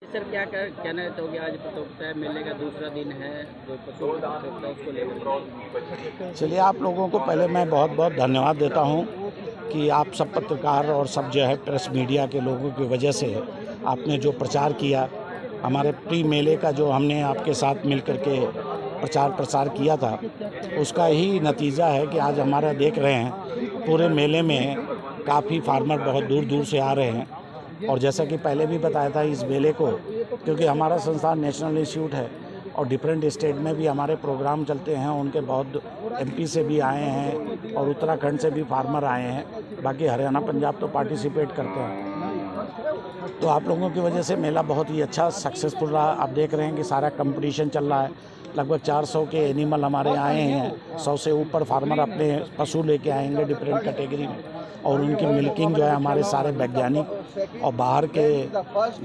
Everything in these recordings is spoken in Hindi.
सर क्या कहना चाहोगे? आज प्रतियोगिता मेले का दूसरा दिन है, जो प्रतियोगिता उसको लेकर। चलिए, आप लोगों को पहले मैं बहुत बहुत धन्यवाद देता हूं कि आप सब पत्रकार और सब जो है प्रेस मीडिया के लोगों की वजह से आपने जो प्रचार किया, हमारे प्री मेले का जो हमने आपके साथ मिल कर के प्रचार प्रसार किया था, उसका ही नतीजा है कि आज हमारा देख रहे हैं पूरे मेले में काफ़ी फार्मर बहुत दूर दूर से आ रहे हैं। और जैसा कि पहले भी बताया था, इस मेले को क्योंकि हमारा संस्थान नेशनल इंस्टीट्यूट है और डिफरेंट स्टेट में भी हमारे प्रोग्राम चलते हैं, उनके बहुत एमपी से भी आए हैं और उत्तराखंड से भी फार्मर आए हैं, बाकी हरियाणा पंजाब तो पार्टिसिपेट करते हैं। तो आप लोगों की वजह से मेला बहुत ही अच्छा सक्सेसफुल रहा। आप देख रहे हैं कि सारा कंपटीशन चल रहा है, लगभग 400 के एनिमल हमारे आए हैं, 100 से ऊपर फार्मर अपने पशु लेके आएंगे डिफरेंट कैटेगरी में, और उनकी मिल्किंग जो है हमारे सारे वैज्ञानिक और बाहर के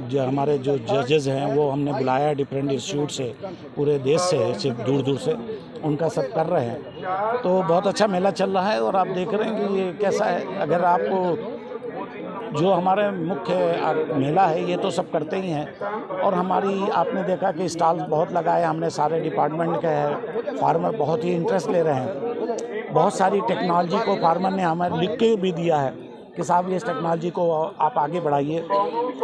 जो हमारे जो जजेस हैं वो हमने बुलाया है डिफरेंट इंस्टीट्यूट से, पूरे देश से, सिर्फ दूर दूर से, उनका सब कर रहे हैं। तो बहुत अच्छा मेला चल रहा है और आप देख रहे हैं कि ये कैसा है। अगर आपको जो हमारे मुख्य मेला है ये तो सब करते ही हैं, और हमारी आपने देखा कि स्टॉल्स बहुत लगाए हमने, सारे डिपार्टमेंट के हैं, फार्मर बहुत ही इंटरेस्ट ले रहे हैं। बहुत सारी टेक्नोलॉजी को फार्मर ने हमें लिख के भी दिया है कि साहब इस टेक्नोलॉजी को आप आगे बढ़ाइए।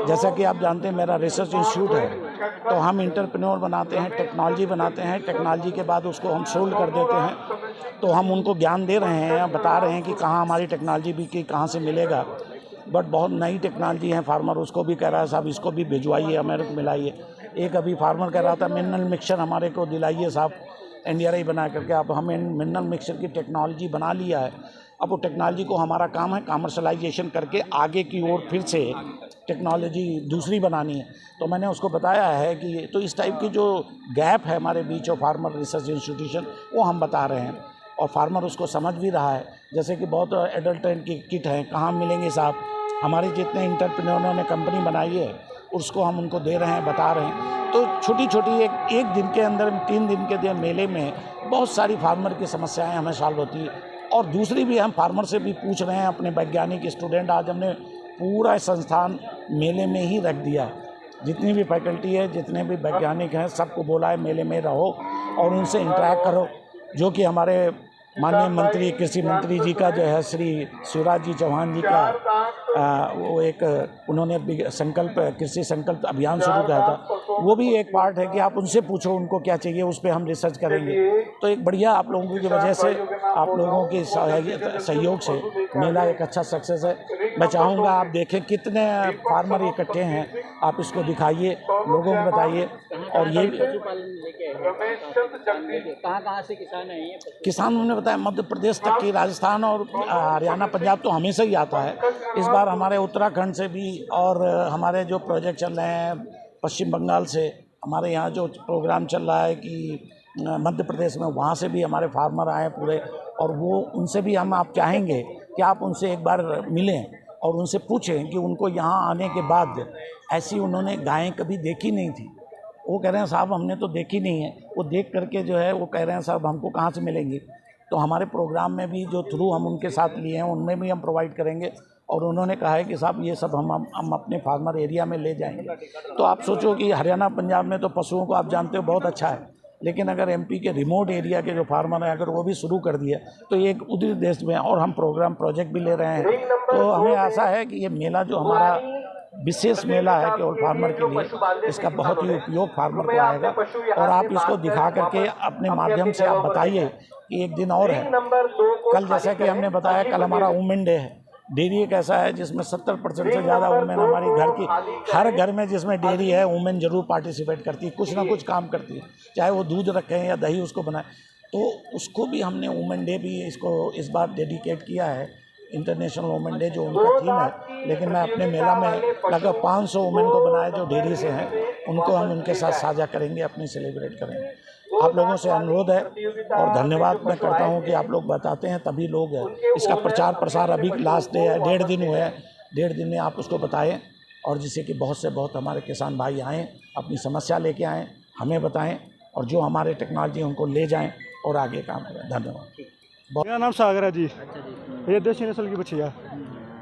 जैसा कि आप जानते हैं मेरा रिसर्च इंस्टीट्यूट है, तो हम इंटरप्रेन्योर बनाते हैं, टेक्नोलॉजी बनाते हैं, टेक्नोलॉजी के बाद उसको हम सोल्ड कर देते हैं। तो हम उनको ज्ञान दे रहे हैं, बता रहे हैं कि कहाँ हमारी टेक्नोलॉजी भी की कहाँ से मिलेगा। बट बहुत नई टेक्नोलॉजी है, फार्मर उसको भी कह रहा है साहब इसको भी भिजवाइए, हमारे को मिलाइए। एक अभी फार्मर कह रहा था मिनरल मिक्सचर हमारे को दिलाइए साहब, एनडीआरआई बना करके। अब हमें मिनरल मिक्सचर की टेक्नोलॉजी बना लिया है, अब वो टेक्नोलॉजी को हमारा काम है कमर्शलाइजेशन करके आगे की ओर फिर से टेक्नोलॉजी दूसरी बनानी है। तो मैंने उसको बताया है कि तो इस टाइप की जो गैप है हमारे बीच और फार्मर रिसर्च इंस्टीट्यूशन, वो हम बता रहे हैं और फार्मर उसको समझ भी रहा है। जैसे कि बहुत एडल्ट्रेंट की किट हैं, कहाँ मिलेंगे साहब, हमारे जितने इंटरप्रेन्योरों ने कंपनी बनाई है उसको हम उनको दे रहे हैं, बता रहे हैं। तो छोटी छोटी एक दिन के अंदर 3 दिन के मेले में बहुत सारी फार्मर की समस्याएं हमें सॉल्व होती है। और दूसरी भी हम फार्मर से भी पूछ रहे हैं, अपने वैज्ञानिक स्टूडेंट आज हमने पूरा संस्थान मेले में ही रख दिया है। जितनी भी फैकल्टी है, जितने भी वैज्ञानिक हैं, सबको बोला है मेले में रहो और उनसे इंटरेक्ट करो। जो कि हमारे माननीय मंत्री, कृषि मंत्री जी का जो है श्री शिवराज जी चौहान जी का वो एक उन्होंने संकल्प कृषि संकल्प अभियान शुरू किया था, वो भी एक पार्ट है कि आप उनसे पूछो उनको क्या चाहिए, उस पर हम रिसर्च करेंगे। तो एक बढ़िया आप लोगों की वजह से, आप लोगों के सहयोग से मेला एक अच्छा सक्सेस है। मैं चाहूँगा आप देखें कितने फार्मर इकट्ठे हैं, आप इसको दिखाइए, लोगों को बताइए। और ये कहाँ से किसान है ये? किसान उन्होंने बताया मध्य प्रदेश तक की, राजस्थान और हरियाणा पंजाब तो हमेशा ही आता है। इस बार हमारे उत्तराखंड से भी, और हमारे जो प्रोजेक्ट चल रहे हैं पश्चिम बंगाल से, हमारे यहाँ जो प्रोग्राम चल रहा है कि मध्य प्रदेश में, वहाँ से भी हमारे फार्मर आए पूरे। और वो उनसे भी हम आप चाहेंगे कि आप उनसे एक बार मिलें और उनसे पूछें कि उनको यहाँ आने के बाद ऐसी उन्होंने गायें कभी देखी नहीं थी। वो कह रहे हैं साहब हमने तो देखी नहीं है, वो देख करके जो है वो कह रहे हैं साहब हमको कहाँ से मिलेंगी। तो हमारे प्रोग्राम में भी जो थ्रू हम उनके साथ लिए हैं उनमें भी हम प्रोवाइड करेंगे। और उन्होंने कहा है कि साहब ये सब हम अपने फार्मर एरिया में ले जाएंगे। तो आप सोचो कि हरियाणा पंजाब में तो पशुओं को आप जानते हो बहुत अच्छा है, लेकिन अगर एमपी के रिमोट एरिया के जो फार्मर हैं अगर वो भी शुरू कर दिए तो ये एक उधर देश में, और हम प्रोजेक्ट भी ले रहे हैं। तो हमें आशा है कि ये मेला जो हमारा विशेष मेला है केवल फार्मर के लिए, इसका बहुत ही उपयोग फार्मर को आएगा। और आप इसको दिखा करके अपने माध्यम से आप बताइए कि एक दिन और है कल, जैसा कि हमने बताया कल हमारा वुमेन डे है। डेयरी एक ऐसा है जिसमें 70% से ज़्यादा वुमेन हमारी घर की, हर घर में जिसमें डेयरी है वुमेन जरूर पार्टिसिपेट करती है, कुछ ना कुछ काम करती है, चाहे वो दूध रखें या दही उसको बनाए। तो उसको भी हमने वुमेन डे भी इसको इस बार डेडिकेट किया है, इंटरनेशनल वुमेन डे जो उनका थीम है। लेकिन मैं अपने मेला में लगभग 500 वुमेन को बनाया जो डेयरी से हैं, उनको हम उनके साथ साझा करेंगे, अपनी सेलिब्रेट करेंगे। आप लोगों से अनुरोध है और धन्यवाद मैं करता हूं कि आप लोग बताते हैं तभी लोग हैं। इसका प्रचार प्रसार अभी लास्ट डे है, 1.5 दिन हुए हैं, 1.5 दिन में आप उसको बताएं और जिससे कि बहुत से बहुत हमारे किसान भाई आएँ, अपनी समस्या लेके आएँ, हमें बताएं और जो हमारे टेक्नोलॉजी उनको ले जाएँ और आगे काम करें। धन्यवाद। मेरा नाम सागर है जी। अच्छा जी। ये देसी नस्ल की बछिया।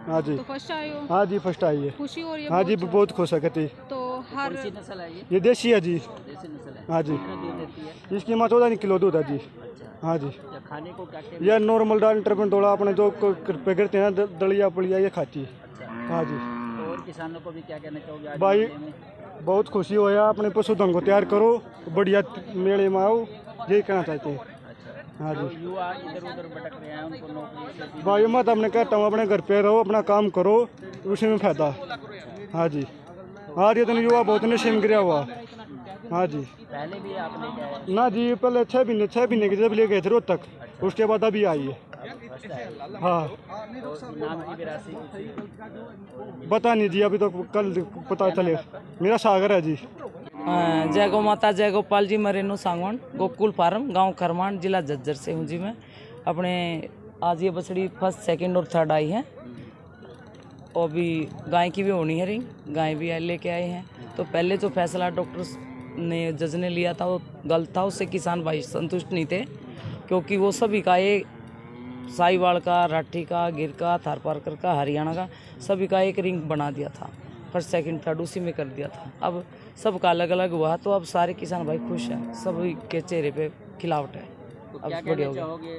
हाँ जी। तो फर्स्ट आए हो? हाँ जी फर्स्ट आई है। खुशी हो रही है? हाँ जी बहुत बहुत खुश है कती। तो हर कौन सी नस्ल है ये देसी है जी। देसी नस्ल है। हाँ जी। कितना दूध देती है? इसकी माँ 14 किलो दूध है जी। अच्छा। हाँ जी। या खाने को क्या क्या? यह नॉर्मल डाल इंटरमेंट डोला अपने जो गिरते हैं दलिया पुलिया ये खाती है। अच्छा। हाँ जी। तो और किसानों को भी क्या कहना चाहोगे आज भाई मेले में? बहुत खुशी होया, अपने पशुधन को तैयार करो, बढ़िया मेले में आओ, यही कहना चाहते हैं। अच्छा। हाँ जो जी। युवा इधर उधर भटक रहे हैं उनको नौकरी से भाई मत अपने कहता हूँ अपने घर पे रहो, अपना काम करो, उसी में फायदा। हाँ जी। आज ये दिन युवा बहुत नशे में गिरा हुआ। हाँ जी। पहले भी आपने क्या है? ना जी, पहले 6 महीने की जब ले गए थे रोहतक, उसके बाद अभी आई है। फर्स्ट है। हाँ। और नाम की भी राशि कुछ? बता नहीं जी, अभी तो कल पता चले। मेरा सागर है जी। जय गौ माता, जय गोपाल जी। मैं रेनू सांगवान, गोकुल फार्म, गांव खरमान, जिला झज्जर से हूँ जी। मैं अपने आज ये बछड़ी फर्स्ट सेकंड और थर्ड आई है, और भी गाय की भी होनी है रिंग, गाय भी लेके आए हैं। तो पहले जो फैसला डॉक्टर ने जज ने लिया था वो गलत था, उससे किसान भाई संतुष्ट नहीं थे, क्योंकि वो सभी का एक साहिवाल का, राठी का, गिर का, थारपारकर का, हरियाणा का, सभी का एक रिंग बना दिया था। फर्स्ट सेकंड थर्ड उसी में कर दिया था। अब सबका अलग अलग हुआ, तो अब सारे किसान भाई खुश हैं, सभी के चेहरे पे खिलावट है। तो अब क्या बढ़िया कहना हो गया।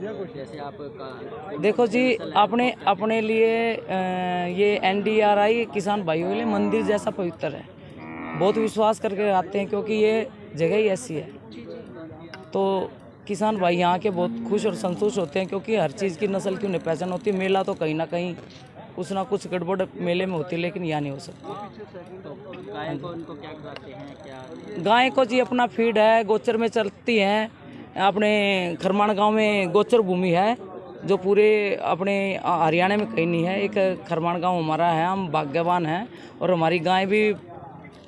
चाहोगे जैसे आपका? देखो जी, अपने लिए ये NDRI किसान भाइयों के लिए मंदिर जैसा पवित्र है। बहुत विश्वास करके आते हैं, क्योंकि ये जगह ही ऐसी है। तो किसान भाई यहाँ के बहुत खुश और संतुष्ट होते हैं, क्योंकि हर चीज़ की नस्ल की उन्हें पहचान होती है। मेला तो कहीं ना कहीं कुछ ना कुछ गड़बड़ मेले में होती है, लेकिन यहाँ नहीं हो सकती। तो गाय को उनको क्या खिलाते हैं क्या? गाय को जी अपना फीड है, गोचर में चलती हैं। अपने खरमान गांव में गोचर भूमि है, जो पूरे अपने हरियाणा में कहीं नहीं है। एक खरमान गांव हमारा है, हम भाग्यवान हैं, और हमारी गाय भी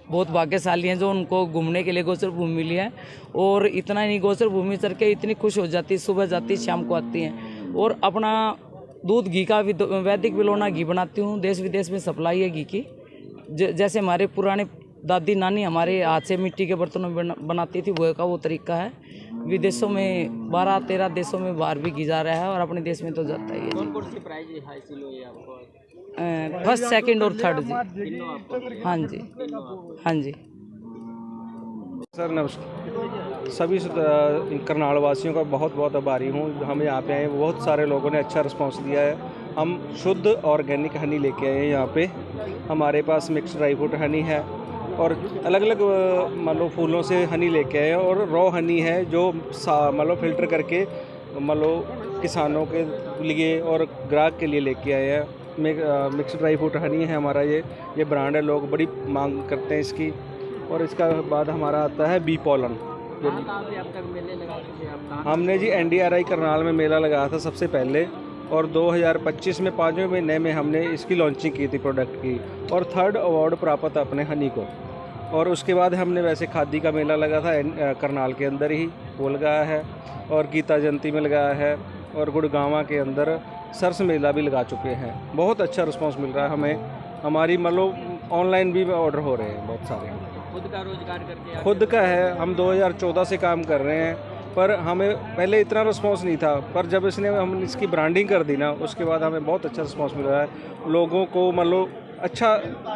बहुत भाग्यशाली हैं जो उनको घूमने के लिए गोचर भूमि मिली है। और इतना नहीं, गोचर भूमि चल के इतनी खुश हो जाती है, सुबह जाती है शाम को आती हैं। और अपना दूध घी का वैदिक बिलोना घी बनाती हूँ, देश विदेश में सप्लाई है घी की। जैसे हमारे पुराने दादी नानी हमारे हाथ से मिट्टी के बर्तनों में बनाती थी, वो का वो तरीका है। विदेशों में 12-13 देशों में बाहर भी घी जा रहा है, और अपने देश में तो जाता ही है। कौन कौन सी प्राइज हासिल हुई है आपको? फर्स्ट सेकंड और थर्ड जी। तीनों आपको? हाँ जी। हाँ जी। सर नमस्कार। सभी करनाल वासियों का बहुत बहुत आभारी हूँ। हम यहाँ पे आए, बहुत सारे लोगों ने अच्छा रिस्पांस दिया है। हम शुद्ध ऑर्गेनिक हनी लेके आए हैं यहाँ पे। हमारे पास मिक्स ड्राई फ्रूट हनी है, और अलग अलग मान लो फूलों से हनी लेके आए हैं, और रॉ हनी है जो मान लो फिल्टर करके मान लो किसानों के लिए और ग्राहक के लिए लेके आए हैं। मिक्स ड्राई फ्रूट हनी है हमारा, ये ब्रांड है, लोग बड़ी मांग करते हैं इसकी। और इसका बाद हमारा आता है बी पॉलन। कहाँ पे अब तक मेले लगा चुके हैं आप? कहाँ? हमने जी NDRI करनाल में मेला लगाया था सबसे पहले, और 2025 में 5वें महीने में हमने इसकी लॉन्चिंग की थी प्रोडक्ट की, और 3rd अवार्ड प्राप्त अपने हनी को। और उसके बाद हमने वैसे खादी का मेला लगा था करनाल के अंदर ही, वो लगाया है, और गीता जयंती में लगाया है, और गुड़गांवा के अंदर सरस मेला भी लगा चुके हैं। बहुत अच्छा रिस्पांस मिल रहा है हमें। हमारी मतलब ऑनलाइन भी ऑर्डर हो रहे हैं बहुत सारे। खुद का रोजगार करके? खुद का है, हम 2014 से काम कर रहे हैं, पर हमें पहले इतना रिस्पांस नहीं था, पर जब हम इसकी ब्रांडिंग कर दी ना, उसके बाद हमें बहुत अच्छा रिस्पांस मिल रहा है। लोगों को मतलब अच्छा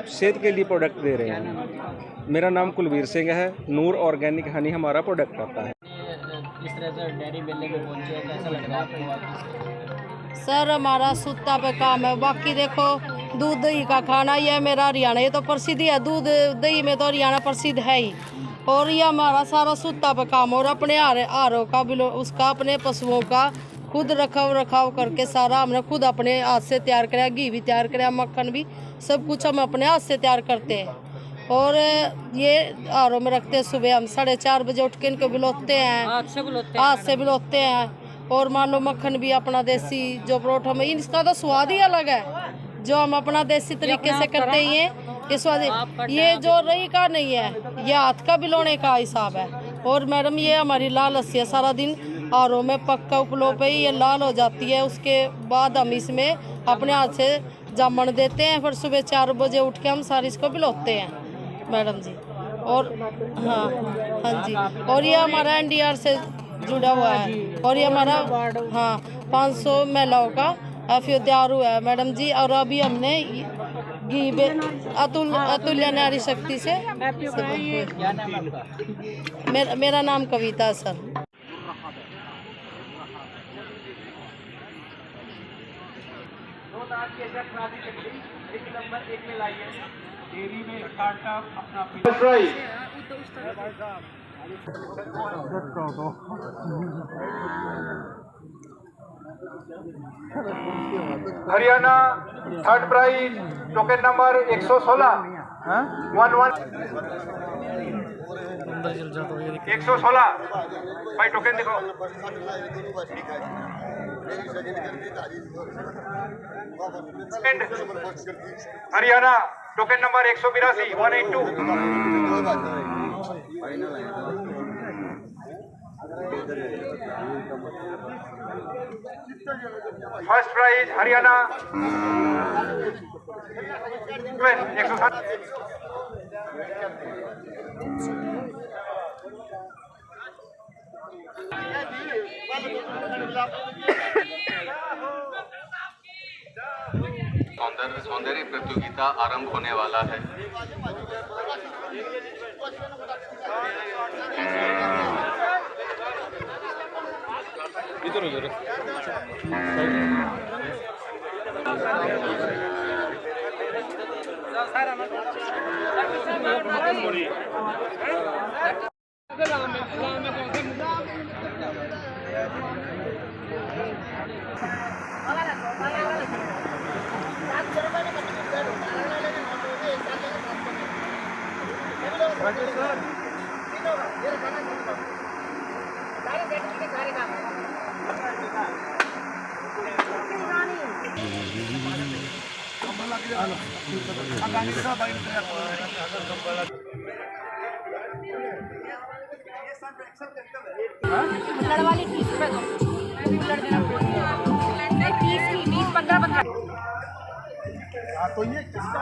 सेहत के लिए प्रोडक्ट दे रहे हैं। मेरा नाम कुलवीर सिंह है। नूर ऑर्गेनिक हनी हमारा प्रोडक्ट आता है। इस तरह से डेयरी मेले में पहुंचे हैं, कैसा लग रहा है आपको? सर हमारा सूता पे काम है। बाकी देखो, दूध दही का खाना, ये मेरा हरियाणा, ये तो प्रसिद्ध है। दूध दही में तो हरियाणा प्रसिद्ध है ही। और ये हमारा सारा सूता पे काम, और अपने आरों का बिलो उसका, अपने पशुओं का खुद रखाव करके सारा हमने खुद अपने हाथ से तैयार कराया। घी भी तैयार कराया, मक्खन भी, सब कुछ हम अपने हाथ से तैयार करते हैं। और ये आरों में रखते हैं। सुबह हम 4:30 बजे उठ के इनको बिलोते हैं, हाथ से बिलोते हैं। और मान लो मक्खन भी अपना देसी जो परोठा में, इसका तो स्वाद ही अलग है, जो हम अपना देसी तरीके से करते ही हैं। ये स्वाद, ये जो रही का नहीं है, ये हाथ का बिलोने का हिसाब है। और मैडम ये हमारी लाल लस्सी है, सारा दिन आरों में पक्का उपलो पे ही ये लाल हो जाती है। उसके बाद हम इसमें अपने हाथ से जामन देते हैं, फिर सुबह 4 बजे उठ के हम सारी इसको बिलोते हैं मैडम जी। और हाँ जी, और ये हमारा NDR से जुड़ा हुआ है। और ये हमारा 500 महिलाओं का FAO तैयार हुआ है मैडम जी। और अभी हमने घी अतुल्य नारी शक्ति से। क्या नाम है आपका? मेरा नाम Kavita sir. Haryana third prize token number 116 116 भाई टोकन देखो। Haryana token number 182 182। First prize Haryana 160। सौंदर्य प्रतियोगिता आरंभ होने वाला है। वाली 30 रुपए दो, 15 तो ये किसका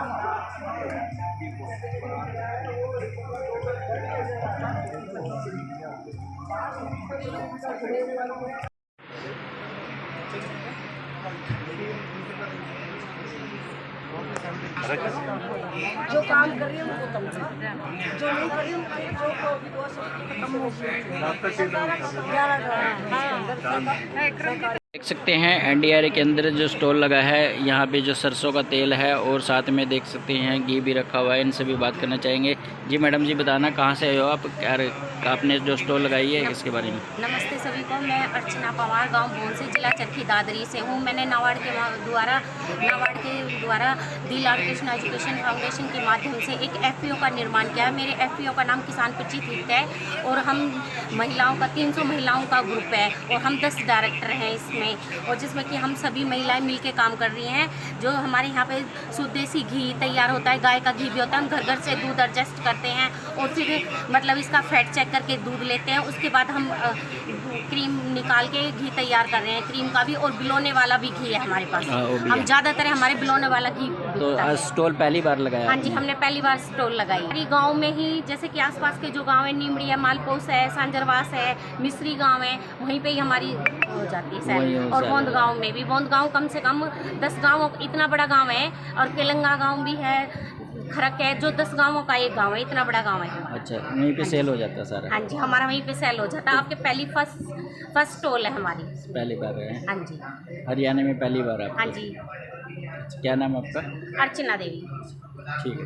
जो काम कर रही है उनको कम से जो नहीं कर रही है उनको देख सकते हैं एनडीआरए के अंदर जो स्टॉल लगा है, यहाँ पे जो सरसों का तेल है और साथ में देख सकते हैं घी भी रखा हुआ है। इनसे भी बात करना चाहेंगे। जी मैडम जी, बताना कहाँ से आए हो आप, क्या आपने जो स्टॉल लगाई है इसके बारे में। नमस्ते सभी को, मैं अर्चना पवार गांव भोन से, जिला चरखी दादरी से हूँ। मैंने नाबार्ड के द्वारा दी लाल कृष्ण एजुकेशन फाउंडेशन के माध्यम से एक FPO का निर्माण किया है। मेरे FPO का नाम किसान पिचित हित है और हम महिलाओं का 300 महिलाओं का ग्रुप है और हम 10 डायरेक्टर हैं इसमें, और जिसमें कि हम सभी महिलाएं मिलके काम कर रही हैं। जो हमारे यहाँ पे शुद्ध देसी घी तैयार होता है, गाय का घी भी होता है। हम घर घर से दूध एडजस्ट करते हैं और फिर मतलब इसका फैट चेक करके दूध लेते हैं। उसके बाद हम क्रीम निकाल के घी तैयार कर रहे हैं, क्रीम का भी, और बिलोने वाला भी घी है हमारे पास। हम ज़्यादातर हमारे बिलोने वाला घी। तो स्टॉल पहली बार लगाया? हाँ जी, हमने पहली बार स्टॉल लगाई। हमारी गाँव में ही, जैसे कि आसपास के जो गाँव है, नीमड़ी है, मालपोस है, सांजरवास है, मिस्री गाँव है, वहीं पे ही हमारी हो जाती है सैर। और बोंद गाँव में भी, बोंद गाँव कम से कम 10 गाँव, इतना बड़ा गाँव है। और केलंगा गाँव भी है, खरक है, जो 10 गाँवों का एक गाँव है, इतना बड़ा गाँव है। अच्छा, वहीं पे सेल हो जाता है सारा? हाँ जी, हमारा वहीं पे सेल हो जाता है। आपके फर्स्ट स्टॉल है हमारी, पहली बार है? हाँ जी, हरियाणा में पहली बार आप? हाँ जी। क्या नाम है आपका? अर्चना देवी। ठीक है।